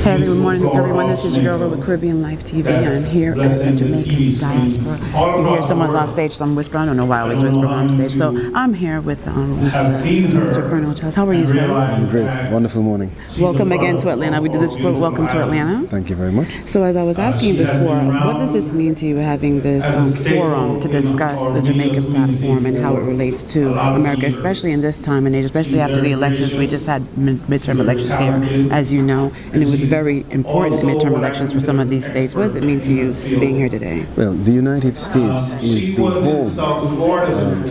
Hey, good morning, everyone. This is your girl with Caribbean Life TV. I'm here at the Jamaican Diaspora. You hear someone's on stage, so I'm whispering. I don't know why I always whisper on stage. So I'm here with Mr. Colonel Charles. How are you, sir? I'm great. Wonderful morning. Welcome again to Atlanta. We did this before. Welcome to Atlanta. Thank you very much. So as I was asking before, what does this mean to you having this forum to discuss the Jamaican platform and how it relates to America, especially in this time and age, especially after the elections? We just had midterm elections here, as you know, and it was very important midterm elections for some of these states. What does it mean to you being here today? Well, the United States is the home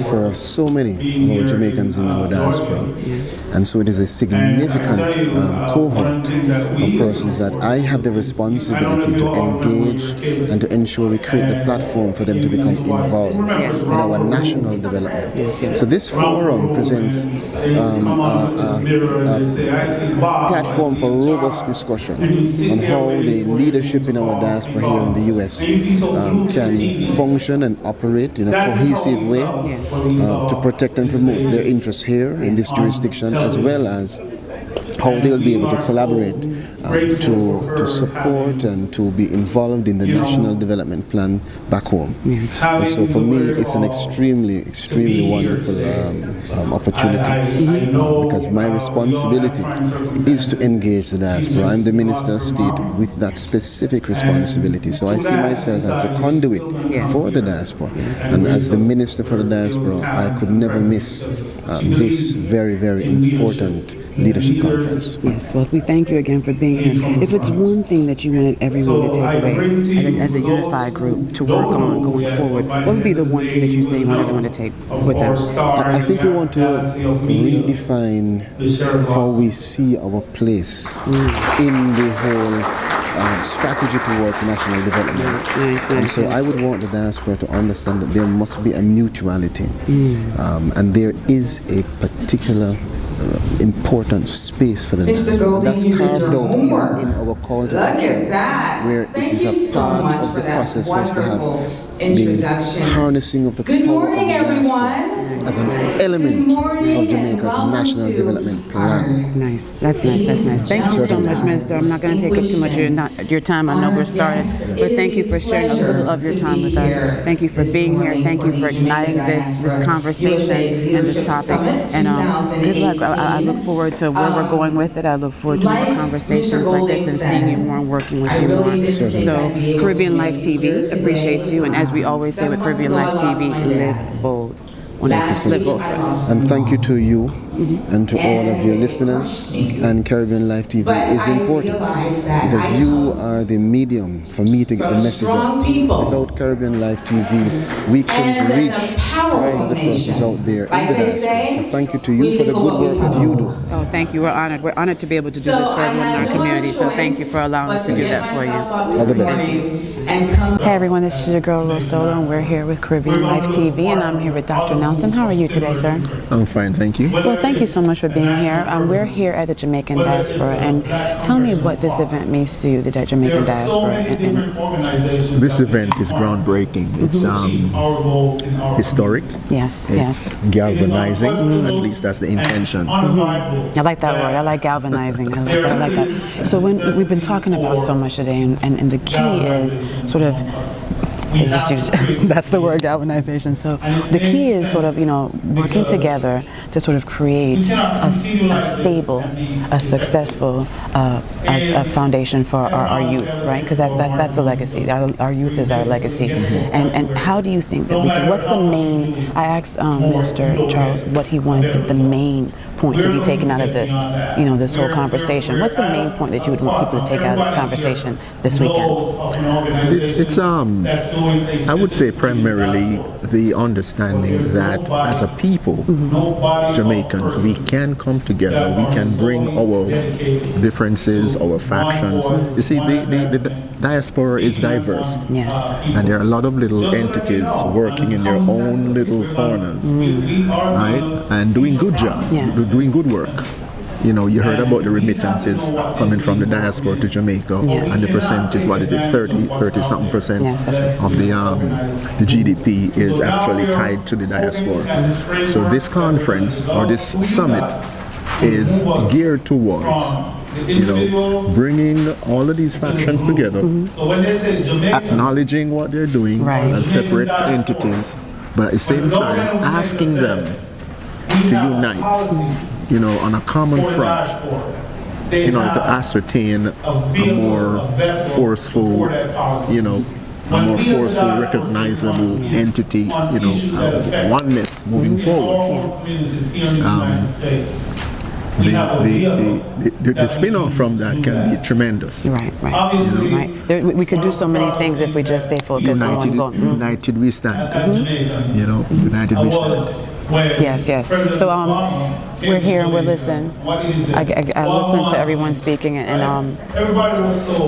for so many of our Jamaicans in our diaspora. And so it is a significant cohort of persons that I have the responsibility to engage and to ensure we create the platform for them to become involved in our national development. So this forum presents a platform for robust discussion on how the leadership in our diaspora here in the U.S. Can function and operate in a cohesive way to protect and promote their interests here in this jurisdiction, as well as how they will be able to collaborate to support and to be involved in the national development plan back home. And so for me, it's an extremely wonderful opportunity because my responsibility is to engage the diaspora. I'm the Minister of State with that specific responsibility. So I see myself as a conduit for the diaspora. And as the Minister for the Diaspora, I could never miss this very, very important leadership conference. Yes, well, we thank you again for being here. If it's one thing that you wanted everyone to take away as a unified group to work on going forward, what would be the one thing that you say you want everyone to take with them? I think we want to redefine how we see our place in the whole strategy towards national development. Nice. And so I would want the diaspora to understand that there must be a mutuality, and there is a particular important space for the diaspora. That's carved out even in our call to action, where it is a part of the process for us to have the harnessing of the power of the diaspora as an element of Jamaica's national development plan. Nice. That's nice. Thank you so much, Minister. I'm not going to take up too much of your time. I know we're started, but thank you for sharing a little of your time with us. Thank you for being here. Thank you for igniting this conversation and this topic. And good luck. I look forward to where we're going with it. I look forward to more conversations like this and seeing you more and working with you more. So Caribbean Life TV appreciates you, and as we always say with Caribbean Life TV, live bold. And thank you to you and to all of your listeners. And Caribbean Life TV is important because you are the medium for me to get the message out. Without Caribbean Life TV, we couldn't reach all of the persons out there in the diaspora. So thank you to you for the good work that you do. Oh, thank you. We're honored. We're honored to be able to do this for everyone in our community. So thank you for allowing us to do that for you. All the best. Hey everyone, this is your girl Rosolo, and we're here with Caribbean Life TV, and I'm here with Dr. Nelson. How are you today, sir? I'm fine, thank you. Well, thank you so much for being here. We're here at the Jamaican Diaspora, and tell me what this event means to you, the Jamaican Diaspora. This event is groundbreaking. It's historic. Yes. It's galvanizing. At least that's the intention. I like that word. I like galvanizing. I like that. So when we've been talking about so much today, and the key is sort of, that's the word, galvanization. So the key is sort of, working together to sort of create a stable, a successful a foundation for our youth, right? Because that's a legacy. Our youth is our legacy. And how do you think that we can, what's the main, I asked Minister Charles what he wanted the main point to be taken out of this, this whole conversation. What's the main point that you would want people to take out of this conversation this weekend? It's I would say primarily the understanding that as a people, Jamaicans, we can come together, we can bring our differences, our factions. You see, the diaspora is diverse. Yes. And there are a lot of little entities working in their own little corners, right? And doing good jobs, doing good work. You heard about the remittances coming from the diaspora to Jamaica, and the percentage, what is it, 30-something percent of the GDP is actually tied to the diaspora. So this conference or this summit is geared towards bringing all of these factions together, acknowledging what they're doing as separate entities, but at the same time asking them to unite, on a common front in order to ascertain a more forceful, recognizable entity, oneness moving forward. The spin-off from that can be tremendous. Right. We could do so many things if we just stay focused on one goal. United we stand. United we stand. Yes. So we're here and we're listening. I listen to everyone speaking, and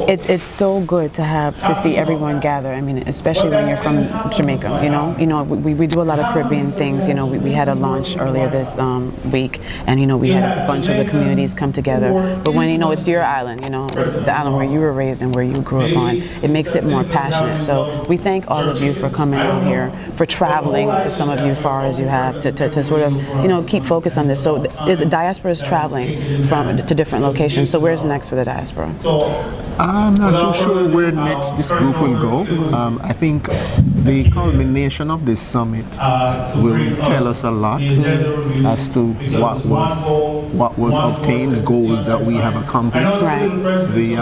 it's so good to see everyone gather. I mean, especially when you're from Jamaica. We do a lot of Caribbean things. We had a launch earlier this week, and we had a bunch of the communities come together. But when it's your island, the island where you were raised and where you grew up on, it makes it more passionate. So we thank all of you for coming out here, for traveling, some of you far as you have, to sort of keep focused on this. So the diaspora is traveling to different locations. So where's next for the diaspora? I'm not too sure where next this group will go. I think the culmination of this summit will tell us a lot as to what was obtained, the goals that we have accomplished, the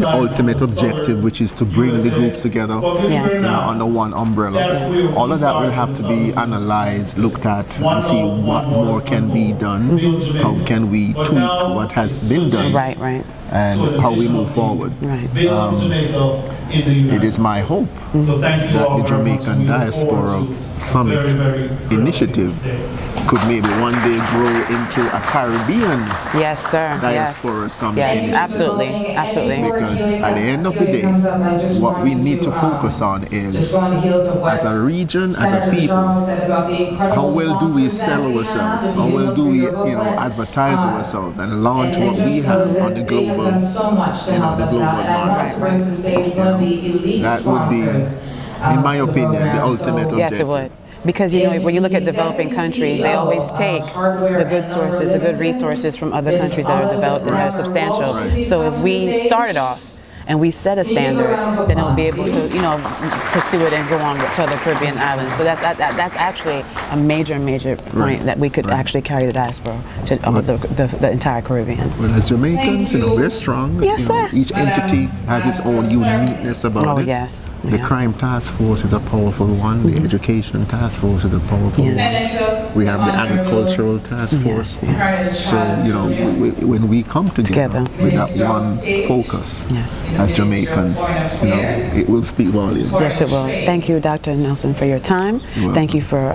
ultimate objective, which is to bring the groups together under one umbrella. All of that will have to be analyzed, looked at, and see what more can be done. How can we tweak what has been done? Right. And how we move forward. Right. It is my hope that the Jamaican Diaspora Summit initiative could maybe one day grow into a Caribbean Diaspora Summit. Yes, absolutely. Because at the end of the day, what we need to focus on is, as a region, as a people, how well do we sell ourselves? How well do we, advertise ourselves and launch what we have on the global, the global market? That would be, in my opinion, the ultimate objective. Yes, it would. Because when you look at developing countries, they always take the good sources, the good resources from other countries that are developed and that are substantial. So if we started off and we set a standard, then it'll be able to pursue it and go on to other Caribbean islands. So that's actually a major point that we could actually carry the diaspora to the entire Caribbean. Well, as Jamaicans, we're strong. Yes, sir. Each entity has its own uniqueness about it. Yes. The crime task force is a powerful one. The education task force is a powerful one. We have the agricultural task force. So when we come together with that one focus as Jamaicans, it will speak volumes. Yes, it will. Thank you, Dr. Nelson, for your time. Thank you for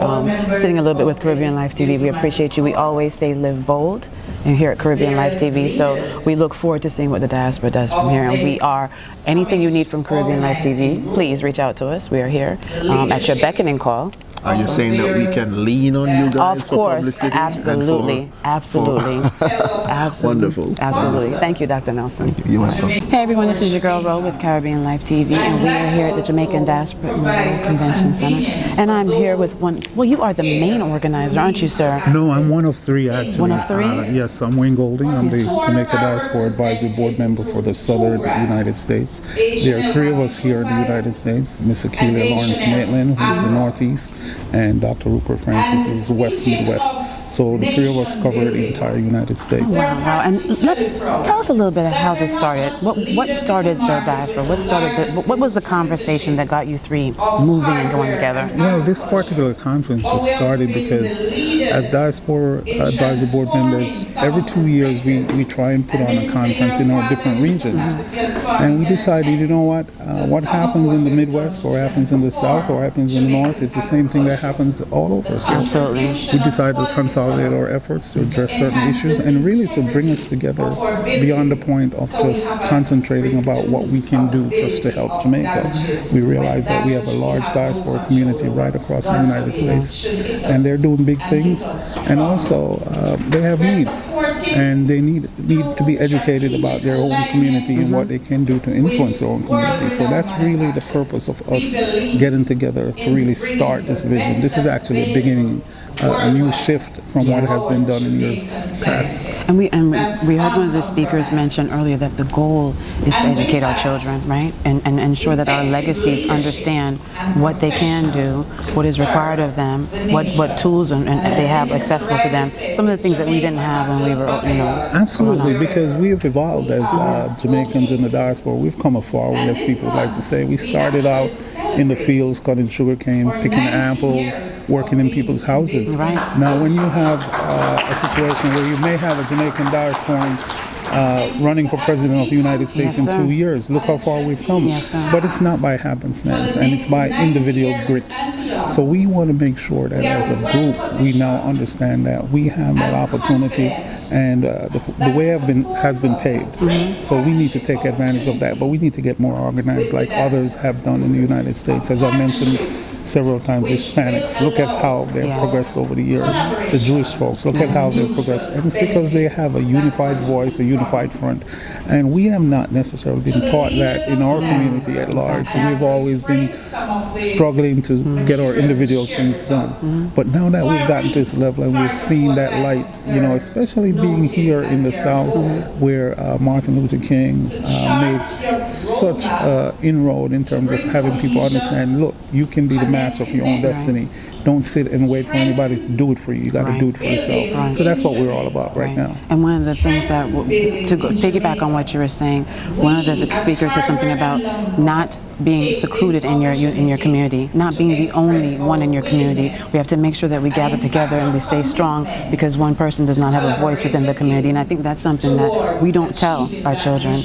sitting a little bit with Caribbean Life TV. We appreciate you. We always say live bold and here at Caribbean Life TV. So we look forward to seeing what the diaspora does from here. And we are, anything you need from Caribbean Life TV, please reach out to us. We are here at your beckoning call. Are you saying that we can lean on you guys for publicity? Of course, absolutely. Wonderful. Absolutely. Thank you, Dr. Nelson. Thank you. You're welcome. Hey everyone, this is your girl Ro with Caribbean Life TV, and we are here at the Jamaican Diaspora Convention Center. And I'm here with one. Well, you are the main organizer, aren't you, sir? No, I'm one of three actually. One of three? Yes, I'm Wayne Golding. I'm the Jamaica Diaspora Advisory Board member for the Southern United States. There are three of us here in the United States: Miss Akeelia Lawrence Maitland, who's the Northeast, and Dr. Rupert Francis, who's the West Midwest. So the three of us cover the entire United States. Wow. And tell us a little bit of how this started. What started the diaspora? What was the conversation that got you three moving and going together? Well, this particular conference was started because as Diaspora Advisory Board members, every 2 years we try and put on a conference in our different regions. And we decided, what happens in the Midwest or happens in the South or happens in the North, it's the same thing that happens all over. So absolutely. We decided to consolidate our efforts to address certain issues and really to bring us together beyond the point of just concentrating about what we can do just to help Jamaica. We realize that we have a large diaspora community right across the United States, and they're doing big things, and also they have needs, and they need to be educated about their own community and what they can do to influence their own community. So that's really the purpose of us getting together to really start this vision. This is actually a beginning a new shift from what has been done in years past. And we heard one of the speakers mention earlier that the goal is to educate our children, right? And ensure that our legacies understand what they can do, what is required of them, what tools and they have accessible to them. Some of the things that we didn't have when we were, Absolutely, because we have evolved as Jamaicans in the diaspora. We've come a far way, as people like to say. We started out in the fields cutting sugarcane, picking apples, working in people's houses. Right. Now, when you have a situation where you may have a Jamaican diasporan running for president of the United States Yes, in sir. 2 years. Look how far we've come. Yes, sir. But it's not by happenstance, and it's by individual grit. So we want to make sure that as a group, we now understand that we have that opportunity, and the way has been paved. Mm-hmm. So we need to take advantage of that, but we need to get more organized like others have done in the United States. As I mentioned several times, Hispanics, look at how they've Yes. progressed over the years. The Jewish folks, look at how they've progressed. And it's because they have a unified voice, a unified front. And we have not necessarily been taught that in our community at large. We've always been struggling to get our individual things done. But now that we've gotten to this level and we've seen that light, especially being here in the South where Martin Luther King made such inroad in terms of having people understand, look, you can be the master of your own destiny. Don't sit and wait for anybody to do it for you. You got to do it for yourself. Right. So that's what we're all about right now. And one of the things that, piggyback on what you were saying, one of the speakers said something about not being secluded in your community, not being the only one in your community. We have to make sure that we gather together and we stay strong because one person does not have a voice within the community. And I think that's something that we don't tell our children.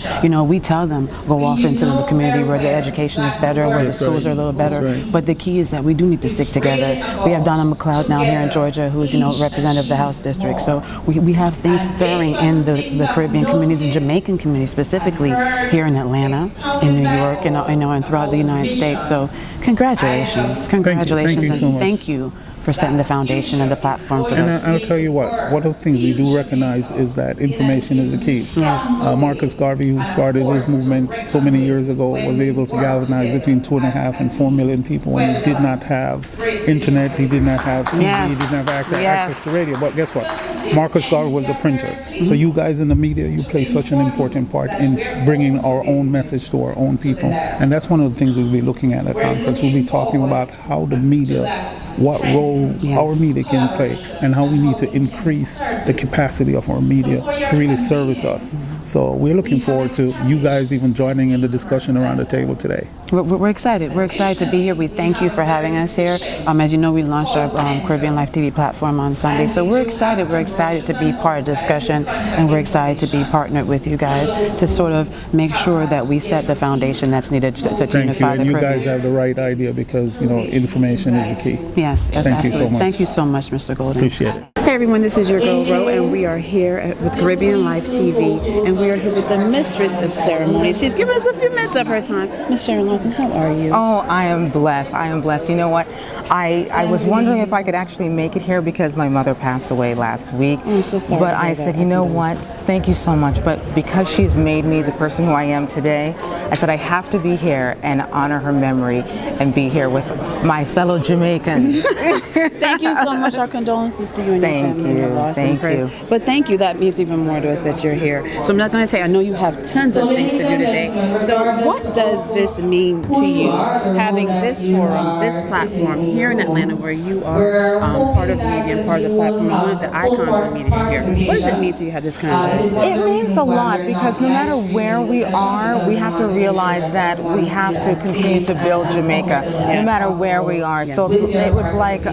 We tell them go off into the community where the education is better, where the schools are a little better. But the key is that we do need to stick together. We have Donna McLeod now here in Georgia, who is representative of the House District. So we have things stirring in the Caribbean community, the Jamaican community specifically here in Atlanta, in New York, and throughout the United States. So congratulations, Thank you and so much. thank you for setting the foundation and the platform for And this. I'll tell you what, one of the things we do recognize is that information is the key. Yes. Marcus Garvey, who started this movement so many years ago, was able to galvanize between 2.5 and 4 million people, and he did not have internet, he did not have TV, Yes. he did not have Yes. access to radio. But guess what? Marcus Garvey was a printer. So you guys in the media, you play such an important part in bringing our own message to our own people. And that's one of the things we'll be looking at conference. We'll be talking about how the media, what role our media can play, and how we need to increase the capacity of our media to really service us. So we're looking forward to you guys even joining in the discussion around the table today. We're excited. We're excited to be here. We thank you for having us here. As you know, we launched our Caribbean Life TV platform on Sunday. So we're excited. We're excited to be part of the discussion, and we're excited to be partnered with you guys to sort of make sure that we set the foundation that's needed to Thank you, unify the and you Caribbean. guys have the right idea because information is the key. Yes, Thank you absolutely. so much. Thank you so much, Mr. Golden. Appreciate it. Hey everyone, this is your girl Ro, and we are here with Caribbean Life TV, and we are here with the mistress of ceremonies. She's given us a few minutes of her time. Miss Sharon Lawson, how are you? Oh, I am blessed. I am blessed. You know what? I was wondering if I could actually make it here because my mother passed away last week. I'm so sorry But to hear I that. said, you know what? Thank you so much. But because she's made me the person who I am today, I said I have to be here and honor her memory and be here with my fellow Jamaicans. Thank you so much. Our condolences to you and Thank your family and your you. loss and Thank prayers. you. But thank you. That means even more to us that you're here. So I'm not going to take. I know you have tons of things to do today. So what does this mean to you, having this forum, this platform here in Atlanta, where you are part of the media and part of the platform, and one of the icons of media here? What does it mean to you have this kind of? It means a lot because no matter where we are, we have to realize that we have to continue to build Jamaica, no matter where we are. So it was like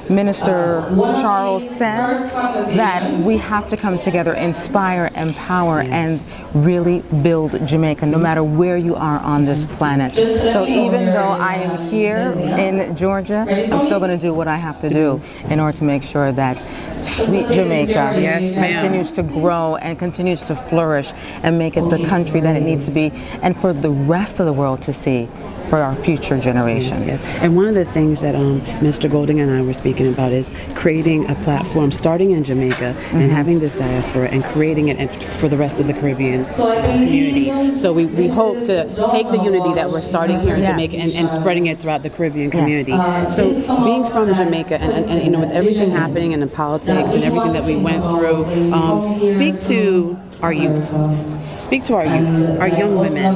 Minister Charles says, that we have to come together, inspire, empower, and really build Jamaica, no matter where you are on this planet. So even though I am here in Georgia, I'm still going to do what I have to do in order to make sure that sweet Jamaica continues to grow and continues to flourish and make it the country that it needs to be, and for the rest of the world to see for our future generations. Yes. And one of the things that Mr. Golding and I were speaking about is creating a platform starting in Jamaica and having this diaspora and creating it for the rest of the Caribbean community. So we hope to take the unity that we're starting here in Jamaica and spreading it throughout the Caribbean community. So being from Jamaica and you know, with everything happening and the politics and everything that we went through, speak to our youth. Speak to our youth, our young women.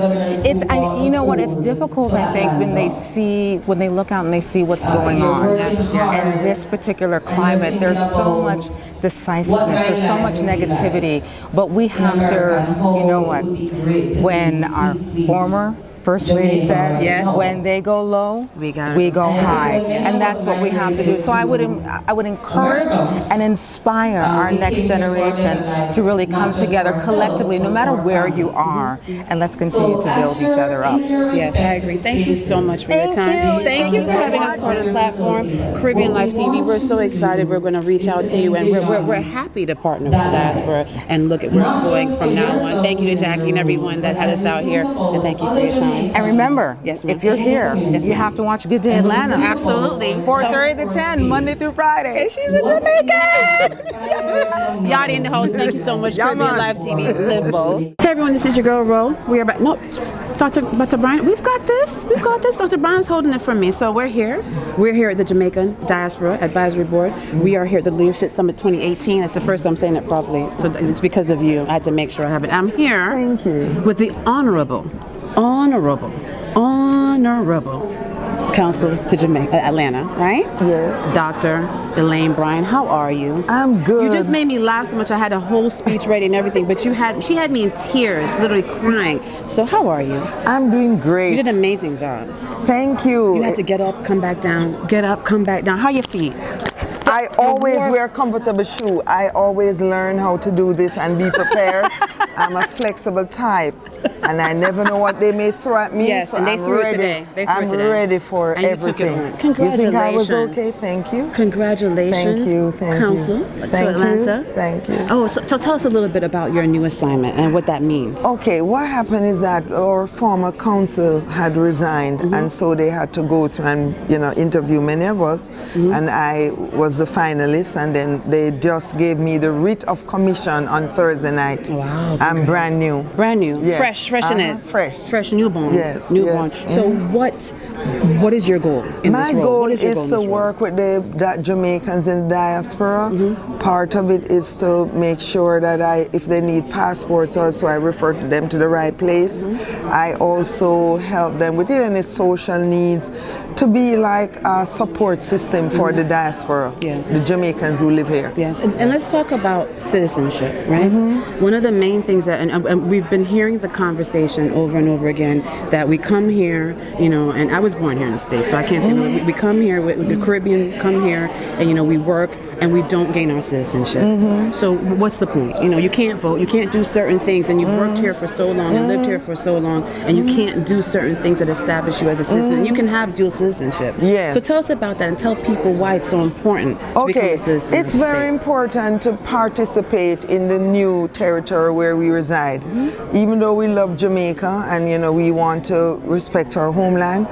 You know what? It's difficult, I think, when they look out and they see what's going on. And this particular climate, there's so much decisiveness, there's so much negativity, but we have to, you know what? When our former First Lady said, when they go low, we go high, and that's what we have to do. So I would encourage and inspire our next generation to really come together collectively, no matter where you are, and let's continue to build each other up. Yes, I agree. Thank you so much for your time. Thank you for having us part of the platform, Caribbean Life TV. We're so excited. We're going to reach out to you, and we're happy to partner with Diaspora and look at where it's going from now on. Thank you to Jackie and everyone that had us out here, and thank you for your time. And remember, if you're here, you have to watch Good Day Atlanta. Absolutely. 4:30 to 10, Monday through Friday. And she's a Jamaican! Yadi and the host, thank you so much. Caribbean Live TV, live bold. Hey everyone, this is your girl, Ro. We are back. No, Dr. Brian, we've got this. We've got this. Dr. Brian's holding it for me. So we're here. We're here at the Jamaican Diaspora Advisory Board. We are here at the Leadership Summit 2018. It's the first time I'm saying it properly. So it's because of you. I had to make sure I have it. I'm here with the Honorable Council to Jamaica, Atlanta, right? Yes. Dr. Elaine Bryan, how are you? I'm good. You just made me laugh so much. I had a whole speech ready and everything, but she had me in tears, literally crying. So how are you? I'm doing great. You did an amazing job. Thank you. You had to get up, come back down, get up, come back down. How are your feet? I always wear comfortable shoe. I always learn how to do this and be prepared. I'm a flexible type, and I never know what they may throw at me. Yes, so and they I'm threw ready. it today. They threw I'm it today. ready for and everything. You took it on. Congratulations. You think I was okay? Thank you. Congratulations. Thank you. Thank Council you. to Thank Atlanta. You. Thank you. Oh, so tell us a little bit about your new assignment and what that means. Okay, what happened is that our former council had resigned, and so they had to go through and interview many of us, and I was the finalist, and then they just gave me the writ of commission on Thursday night. Wow. I'm brand new. Brand new. Yes. Fresh in it. Fresh, newborn. Yes. Newborn. Yes. So what is your goal in My this role? goal What is your is goal in to this role? work with the Jamaicans in the diaspora. Part of it is to make sure that if they need passports also, I refer to them to the right place. I also help them with any social needs to be like a support system for the diaspora, the Jamaicans who live here. Yes, and let's talk about citizenship, right? One of the main things that, and we've been hearing the conversation over and over again, that we come here, and I was born here in the States, so I can't say, we come here, with the Caribbean come here, and we work, and we don't gain our citizenship. So what's the point? You can't vote, you can't do certain things, and you've worked here for so long, and lived here for so long, and you can't do certain things that establish you as a citizen. You can have dual citizenship. Yes. So tell us about that and tell people why it's so important to become a citizen. It's very important to participate in the new territory where we reside. Even though we love Jamaica and we want to respect our homeland,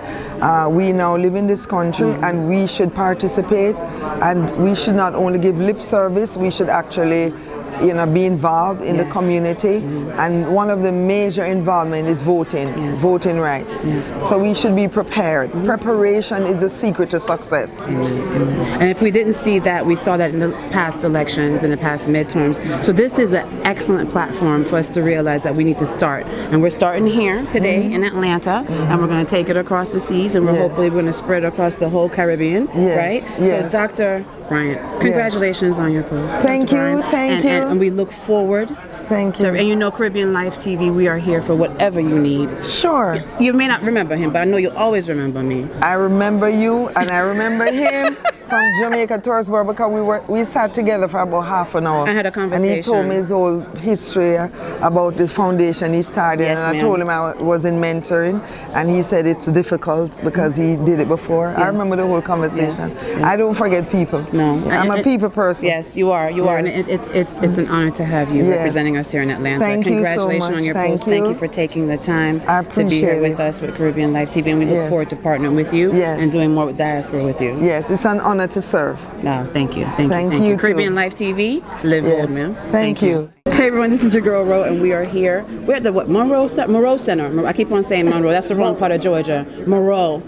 we now live in this country and we should participate, and we should not only give lip service, we should actually be involved in the community, and one of the major involvement is voting rights. So we should be prepared. Preparation is the secret to success. And if we didn't see that, we saw that in the past elections, in the past midterms. So this is an excellent platform for us to realize that we need to start. And we're starting here today in Atlanta, and we're going to take it across the seas, and we're hopefully going to spread across the whole Caribbean, right? Yes. So Dr. Bryant, congratulations on your post. Thank you, thank you. And we look forward. Thank you. And Caribbean Life TV, we are here for whatever you need. Sure. You may not remember him, but I know you'll always remember me. I remember you, and I remember him from Jamaica Tourism, because we sat together for about half an hour. I had a conversation. And he told me his whole history about the foundation he started, and I told him I was in mentoring, and he said it's difficult because he did it before. I remember the whole conversation. I don't forget people. No. I'm a people person. Yes, you are. You are. And it's an honor to have you representing joining us here in Atlanta. Thank you so Congratulations much. on your Thank post. you. Thank you for taking the time I to be here appreciate with it. us with Caribbean Life TV, and we look Yes. forward to partnering with you Yes. and doing more with Diaspora with you. Yes, it's an honor to serve. No, thank you. Thank you, too. Caribbean Life TV, live Yes. bold, man. Thank you. Hey everyone, this is your girl Ro, and we are here. We're at the Monroe Center. I keep on saying Monroe. That's the wrong part of Georgia. Morrow.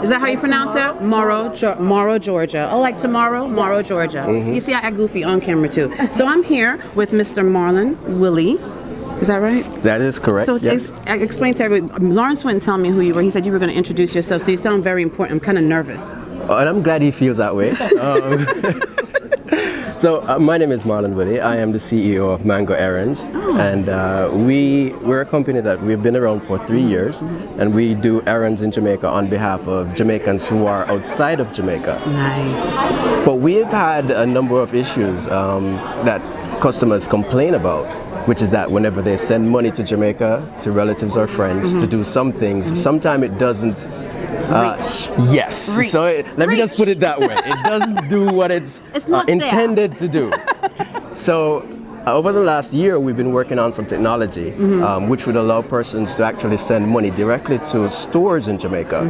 Is that how you pronounce it? Morrow, Georgia. Oh, like tomorrow? Morrow, Georgia. You see, I act goofy on camera too. So I'm here with Mr. Marlon Willie. Is that right? That is correct. So yes. explain to everybody. Lawrence wouldn't tell me who you were. He said you were going to introduce yourself. So you sound very important. I'm kind of nervous. And I'm glad he feels that way. So my name is Marlon Willie. I am the CEO of Mango Errands, and we're a company that we've been around for 3 years, and we do errands in Jamaica on behalf of Jamaicans who are outside of Jamaica. Nice. But we've had a number of issues that customers complain about, which is that whenever they send money to Jamaica, to relatives or friends, to do some things, sometimes it doesn't yes. Reach. So let me just put it that way. It doesn't do what it's not intended to do. So over the last year, we've been working on some technology which would allow persons to actually send money directly to stores in Jamaica,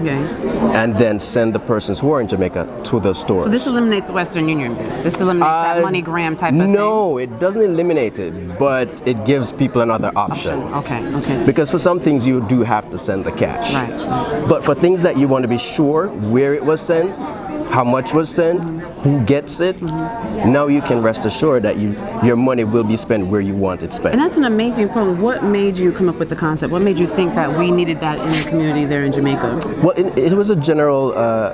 and then send the persons who are in Jamaica to the stores. So this eliminates the Western Union. This eliminates that MoneyGram type of thing. No, it doesn't eliminate it, but it gives people another option. Okay. Because for some things you do have to send the cash. Right. But for things that you want to be sure where it was sent, how much was sent, who gets it, now you can rest assured that your money will be spent where you want it spent. And that's an amazing program. What made you come up with the concept? What made you think that we needed that in the community there in Jamaica? Well, it was a general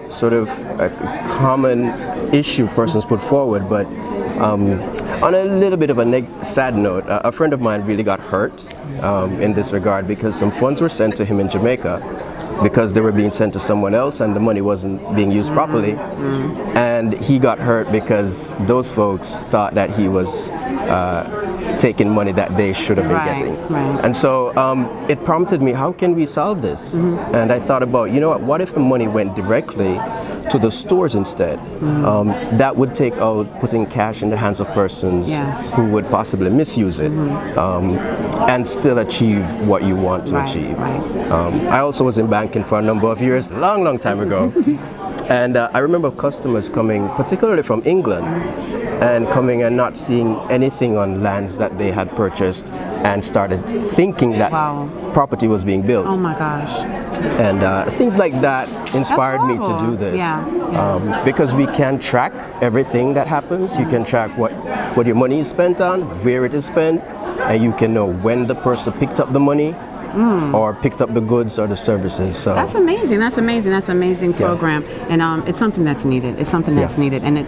sort of a common issue persons put forward, but on a little bit of a sad note, a friend of mine really got hurt in this regard because some funds were sent to him in Jamaica because they were being sent to someone else and the money wasn't being used properly. And he got hurt because those folks thought that he was taking money that they should have been getting. And so it prompted me, how can we solve this? And I thought about, you know what if the money went directly to the stores instead? That would take out putting cash in the hands of persons who would possibly misuse it and still achieve what you want to achieve. I also was in banking for a number of years, long time ago. And I remember customers coming, particularly from England, and coming and not seeing anything on lands that they had purchased and started thinking that property was being built. Oh my gosh. And things like that inspired me to do this. Because we can track everything that happens. You can track what your money is spent on, where it is spent, and you can know when the person picked up the money or picked up the goods or the services. So that's amazing. That's amazing program, and it's something that's needed. It's something that's needed, and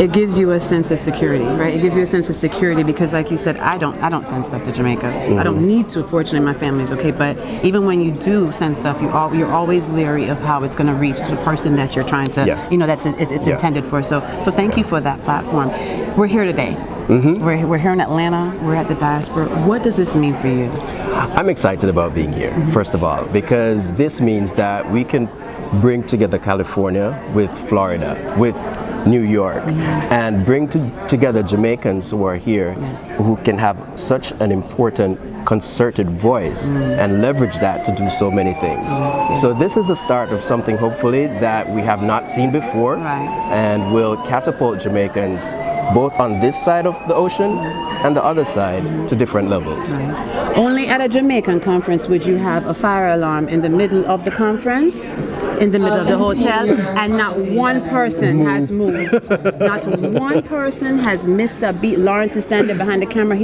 it gives you a sense of security, right? It gives you a sense of security because, like you said, I don't send stuff to Jamaica. I don't need to. Fortunately, my family's okay. But even when you do send stuff, you're always leery of how it's going to reach the person that you're trying to, that's it's intended for. So thank you for that platform. We're here today. We're here in Atlanta. We're at the Diaspora. What does this mean for you? I'm excited about being here, first of all, because this means that we can bring together California with Florida, with New York, and bring together Jamaicans who are here, who can have such an important concerted voice and leverage that to do so many things. So this is the start of something, hopefully, that we have not seen before, and will catapult Jamaicans both on this side of the ocean and the other side to different levels. Only at a Jamaican conference would you have a fire alarm in the middle of the conference, in the middle of the hotel, and not one person has moved. Not one person has missed a beat. Lawrence is standing behind the camera.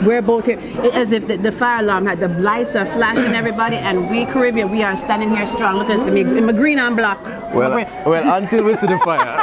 We're both here, as if the fire alarm had, the lights are flashing, everybody, and we Caribbean, we are standing here strong. Look at me, in my green and black. Well, until we see the fire.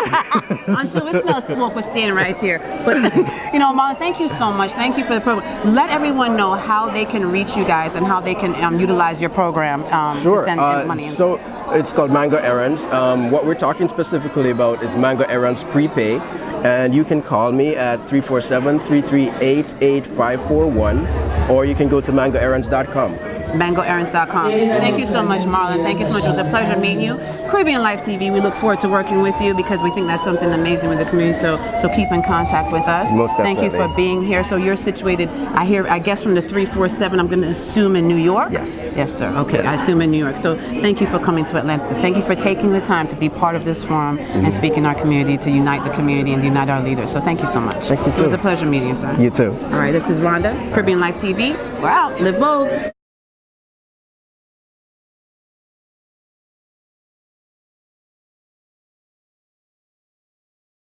Until we smell smoke, we're staying right here. But, Marlon, thank you so much. Thank you for the program. Let everyone know how they can reach you guys and how they can utilize your program to send money. So it's called Mango Errands. What we're talking specifically about is Mango Errands Prepay. And you can call me at 347-338-8541, or you can go to mangoerrands.com. mangoerrands.com. Thank you so much, Marlon. Thank you so much. It was a pleasure meeting you. Caribbean Life TV, we look forward to working with you because we think that's something amazing with the community. So keep in contact with us. Most Thank you definitely. for being here. So you're situated, I guess from the 347, I'm going to assume in New York? Yes. Yes, sir. Okay, Yes. I assume in New York. So thank you for coming to Atlanta. Thank you for taking the time to be part of this forum and speaking our community, to unite the community and unite our leaders. So thank you so much. Thank you, It was too. a pleasure meeting you, sir. You too. All right, this is Rhonda, Caribbean Life TV. We're out. Live bold.